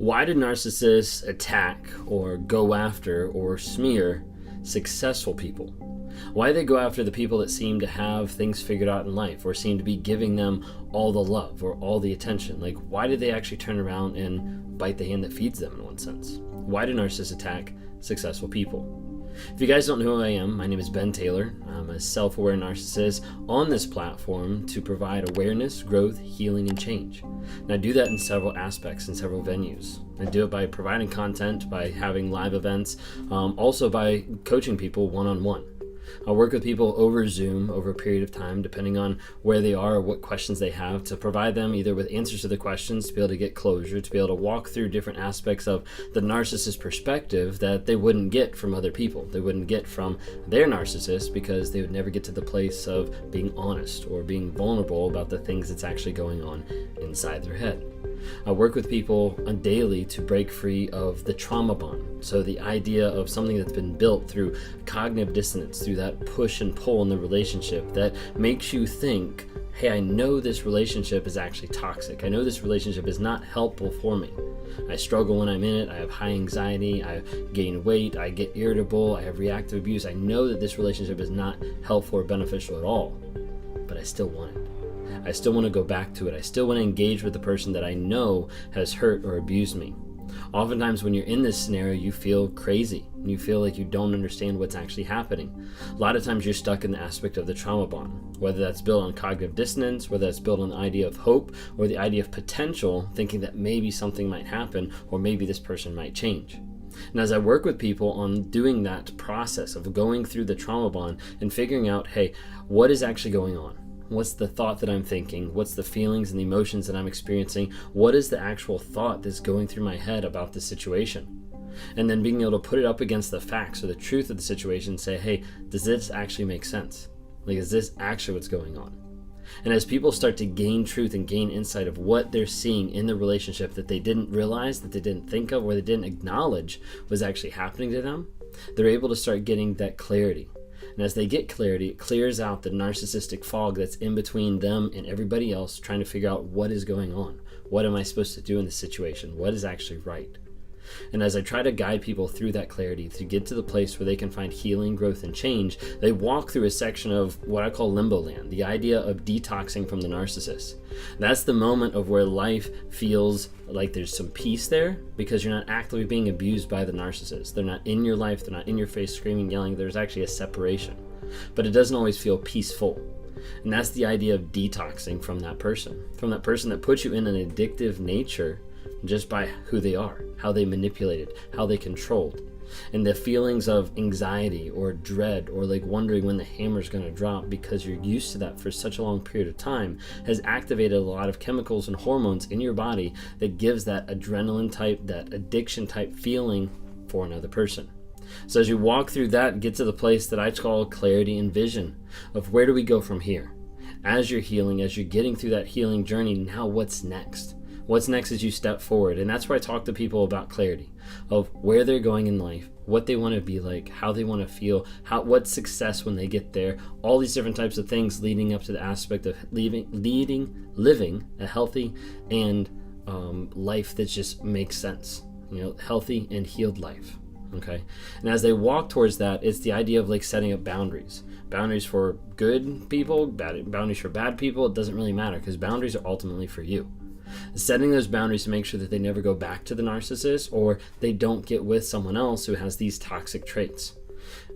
Why do narcissists attack or go after or smear successful people? Why do they go after the people that seem to have things figured out in life or seem to be giving them all the love or all the attention? Like, why do they actually turn around and bite the hand that feeds them in one sense? Why do narcissists attack successful people? If you guys don't know who I am, my name is Ben Taylor. I'm a self-aware narcissist on this platform to provide awareness, growth, healing, and change. And I do that in several aspects, in several venues. I do it by providing content, by having live events, also by coaching people one-on-one. I work with people over Zoom over a period of time, depending on where they are or what questions they have, to provide them either with answers to the questions, to be able to get closure, to be able to walk through different aspects of the narcissist perspective that they wouldn't get from other people. They wouldn't get from their narcissist because they would never get to the place of being honest or being vulnerable about the things that's actually going on inside their head. I work with people daily to break free of the trauma bond. So the idea of something that's been built through cognitive dissonance, through that push and pull in the relationship that makes you think, hey, I know this relationship is actually toxic. I know this relationship is not helpful for me. I struggle when I'm in it. I have high anxiety. I gain weight. I get irritable. I have reactive abuse. I know that this relationship is not helpful or beneficial at all, but I still want it. I still want to go back to it. I still want to engage with the person that I know has hurt or abused me. Oftentimes when you're in this scenario, you feel crazy. You feel like you don't understand what's actually happening. A lot of times you're stuck in the aspect of the trauma bond, whether that's built on cognitive dissonance, whether that's built on the idea of hope or the idea of potential, thinking that maybe something might happen or maybe this person might change. And as I work with people on doing that process of going through the trauma bond and figuring out, hey, what is actually going on? What's the thought that I'm thinking? What's the feelings and the emotions that I'm experiencing? What is the actual thought that's going through my head about the situation? And then being able to put it up against the facts or the truth of the situation and say, hey, does this actually make sense? Like, is this actually what's going on? And as people start to gain truth and gain insight of what they're seeing in the relationship that they didn't realize, that they didn't think of, or they didn't acknowledge was actually happening to them, they're able to start getting that clarity. And as they get clarity, it clears out the narcissistic fog that's in between them and everybody else trying to figure out what is going on. What am I supposed to do in this situation? What is actually right? And as I try to guide people through that clarity to get to the place where they can find healing, growth, and change, they walk through a section of what I call limbo land, the idea of detoxing from the narcissist. That's the moment of where life feels like there's some peace there because you're not actively being abused by the narcissist. They're not in your life, they're not in your face screaming, yelling. There's actually a separation, but it doesn't always feel peaceful. And that's the idea of detoxing from that person that puts you in an addictive nature just by who they are, how they manipulated, how they controlled. And the feelings of anxiety or dread or like wondering when the hammer's going to drop because you're used to that for such a long period of time has activated a lot of chemicals and hormones in your body that gives that adrenaline type, that addiction type feeling for another person. So as you walk through that, get to the place that I call clarity and vision of where do we go from here? As you're healing, as you're getting through that healing journey, now what's next? What's next as you step forward? And that's where I talk to people about clarity of where they're going in life, what they want to be like, how they want to feel, what's success when they get there, all these different types of things leading up to the aspect of living a healthy and life that just makes sense, healthy and healed life. Okay. And as they walk towards that, it's the idea of like setting up boundaries for good people, boundaries for bad people. It doesn't really matter because boundaries are ultimately for you. Setting those boundaries to make sure that they never go back to the narcissist or they don't get with someone else who has these toxic traits.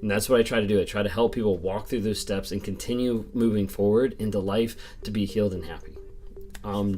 And that's what I try to do. I try to help people walk through those steps and continue moving forward into life to be healed and happy.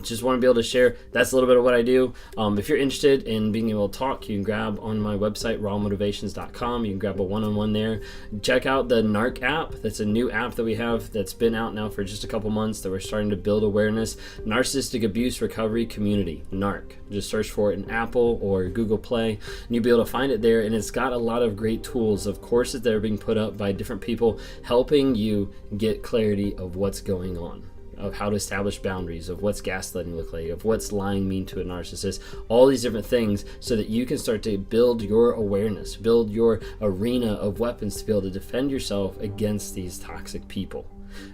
Just want to be able to share. That's a little bit of what I do. If you're interested in being able to talk, you can grab on my website, rawmotivations.com. You can grab a one-on-one there. Check out the NARC app. That's a new app that we have that's been out now for just a couple months that we're starting to build awareness. Narcissistic Abuse Recovery Community, NARC. Just search for it in Apple or Google Play, and you'll be able to find it there. And it's got a lot of great tools of courses that are being put up by different people helping you get clarity of what's going on, of how to establish boundaries, of what's gaslighting look like, of what's lying mean to a narcissist, all these different things so that you can start to build your awareness, build your arena of weapons to be able to defend yourself against these toxic people.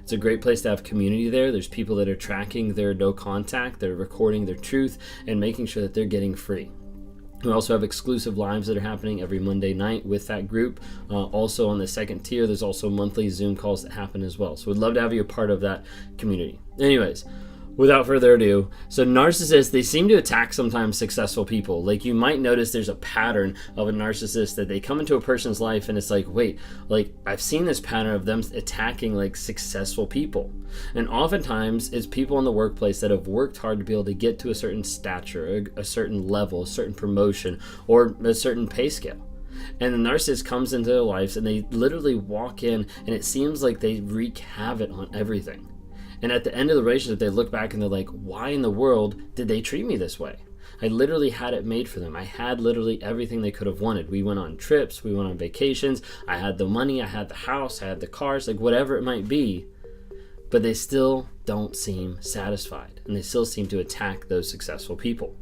It's a great place to have community there. There's people that are tracking their no contact, they're recording their truth and making sure that they're getting free. We also have exclusive lives that are happening every Monday night with that group. Also on the second tier, there's also monthly Zoom calls that happen as well. So we'd love to have you a part of that community. Anyways, without further ado, so narcissists, they seem to attack sometimes successful people. Like you might notice there's a pattern of a narcissist that they come into a person's life and it's like, wait, like I've seen this pattern of them attacking like successful people. And oftentimes it's people in the workplace that have worked hard to be able to get to a certain stature, a certain level, a certain promotion, or a certain pay scale. And the narcissist comes into their lives and they literally walk in and it seems like they wreak havoc on everything. And at the end of the relationship, they look back and they're like, why in the world did they treat me this way? I literally had it made for them. I had literally everything they could have wanted. We went on trips, we went on vacations. I had the money, I had the house, I had the cars, like whatever it might be. But they still don't seem satisfied. And they still seem to attack those successful people.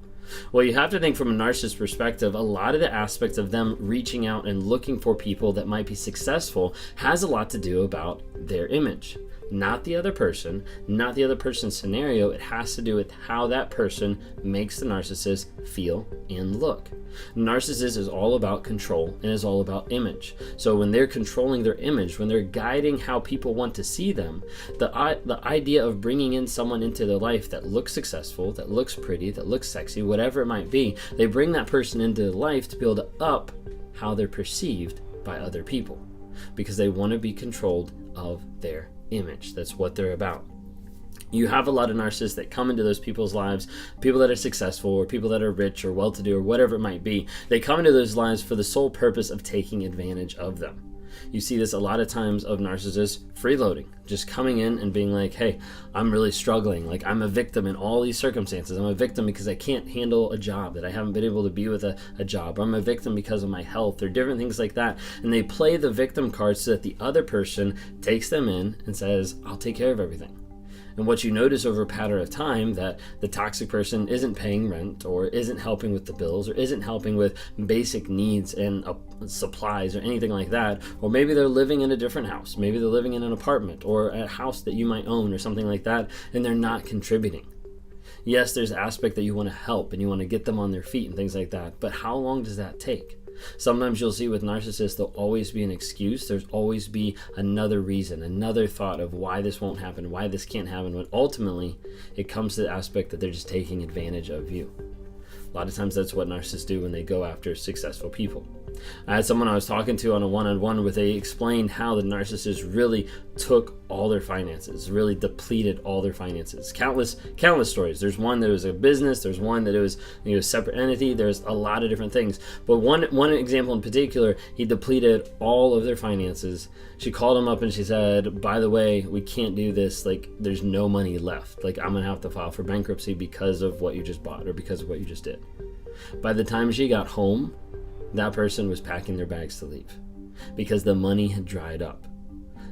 Well, you have to think from a narcissist perspective, a lot of the aspects of them reaching out and looking for people that might be successful has a lot to do about their image. Not the other person, not the other person's scenario. It has to do with how that person makes the narcissist feel and look. Narcissist is all about control and is all about image. So when they're controlling their image, when they're guiding how people want to see them, the idea of bringing in someone into their life that looks successful, that looks pretty, that looks sexy, whatever it might be, they bring that person into their life to be able to up how they're perceived by other people because they want to be controlled of their image. That's what they're about. You have a lot of narcissists that come into those people's lives, people that are successful or people that are rich or well-to-do or whatever it might be. They come into those lives for the sole purpose of taking advantage of them. You see this a lot of times of narcissists freeloading, just coming in and being like, hey, I'm really struggling. Like I'm a victim in all these circumstances. I'm a victim because I can't handle a job, that I haven't been able to be with a job. Or I'm a victim because of my health or different things like that. And they play the victim card so that the other person takes them in and says, I'll take care of everything. And what you notice over a pattern of time, that the toxic person isn't paying rent or isn't helping with the bills or isn't helping with basic needs and supplies or anything like that. Or maybe they're living in a different house. Maybe they're living in an apartment or a house that you might own or something like that, and they're not contributing. Yes, there's an aspect that you want to help and you want to get them on their feet and things like that. But how long does that take? Sometimes you'll see with narcissists, there'll always be an excuse. There's always be another reason, another thought of why this won't happen, why this can't happen, when ultimately it comes to the aspect that they're just taking advantage of you. A lot of times that's what narcissists do when they go after successful people. I had someone I was talking to on a one-on-one where they explained how the narcissist really took all their finances, really depleted all their finances. Countless stories. There's one that was a business. There's one that it was a separate entity. There's a lot of different things. But one example in particular, he depleted all of their finances. She called him up and she said, by the way, we can't do this. Like, there's no money left. Like, I'm going to have to file for bankruptcy because of what you just bought or because of what you just did. By the time she got home, that person was packing their bags to leave because the money had dried up.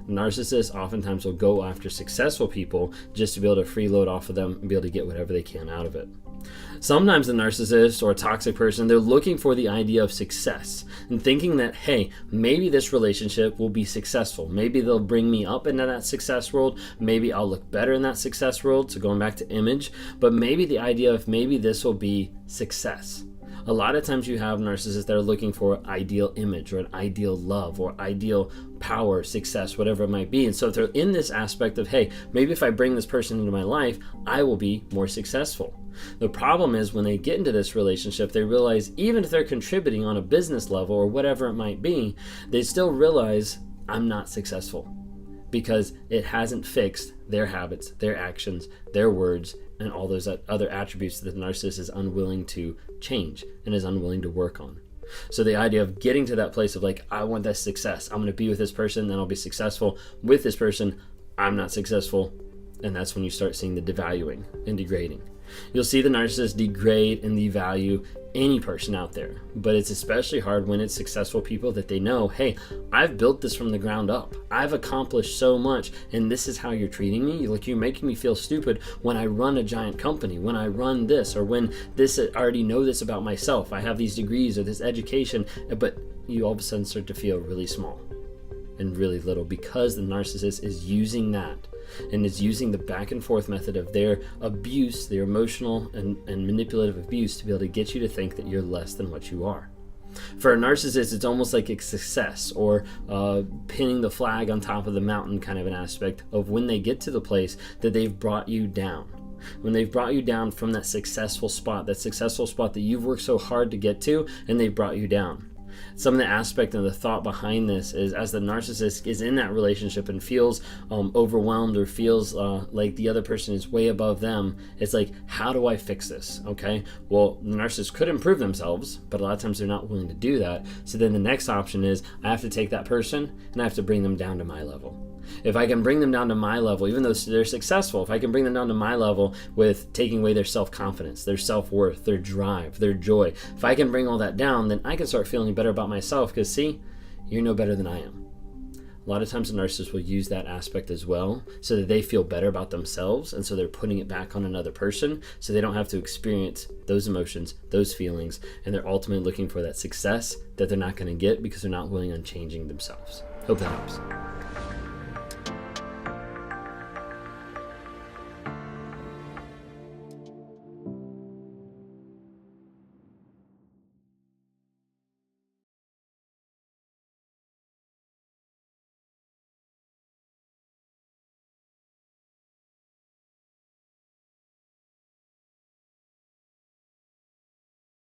Narcissists oftentimes will go after successful people just to be able to freeload off of them and be able to get whatever they can out of it. Sometimes the narcissist or a toxic person, they're looking for the idea of success and thinking that, hey, maybe this relationship will be successful. Maybe they'll bring me up into that success world. Maybe I'll look better in that success world. So going back to image, but maybe the idea of maybe this will be success. A lot of times you have narcissists that are looking for ideal image or an ideal love or ideal power, success, whatever it might be. And so if they're in this aspect of, hey, maybe if I bring this person into my life, I will be more successful. The problem is when they get into this relationship, they realize even if they're contributing on a business level or whatever it might be, they still realize I'm not successful because it hasn't fixed their habits, their actions, their words, and all those other attributes that the narcissist is unwilling to change and is unwilling to work on. So the idea of getting to that place of like, I want that success. I'm going to be with this person, then I'll be successful. With this person, I'm not successful. And that's when you start seeing the devaluing and degrading. You'll see the narcissist degrade and devalue any person out there, but it's especially hard when it's successful people that they know, hey, I've built this from the ground up. I've accomplished so much, and this is how you're treating me. Like, you're making me feel stupid when I run a giant company, when I run this, or when this, I already know this about myself. I have these degrees or this education, but you all of a sudden start to feel really small. and really little, because the narcissist is using that and is using the back and forth method of their abuse, their emotional and manipulative abuse, to be able to get you to think that you're less than what you are. For a narcissist, it's almost like a success, or pinning the flag on top of the mountain kind of an aspect of when they get to the place that they've brought you down. When they've brought you down from that successful spot that you've worked so hard to get to, and they've brought you down. Some of the aspect and the thought behind this is, as the narcissist is in that relationship and feels overwhelmed, or feels like the other person is way above them, it's like, how do I fix this? Okay, well, the narcissist could improve themselves, but a lot of times they're not willing to do that. So then the next option is, I have to take that person and I have to bring them down to my level. If I can bring them down to my level, even though they're successful, if I can bring them down to my level with taking away their self-confidence, their self-worth, their drive, their joy, if I can bring all that down, then I can start feeling better about myself, because see, you're no better than I am. A lot of times the narcissist will use that aspect as well, so that they feel better about themselves, and so they're putting it back on another person so they don't have to experience those emotions, those feelings, and they're ultimately looking for that success that they're not going to get because they're not willing on changing themselves. Hope that helps.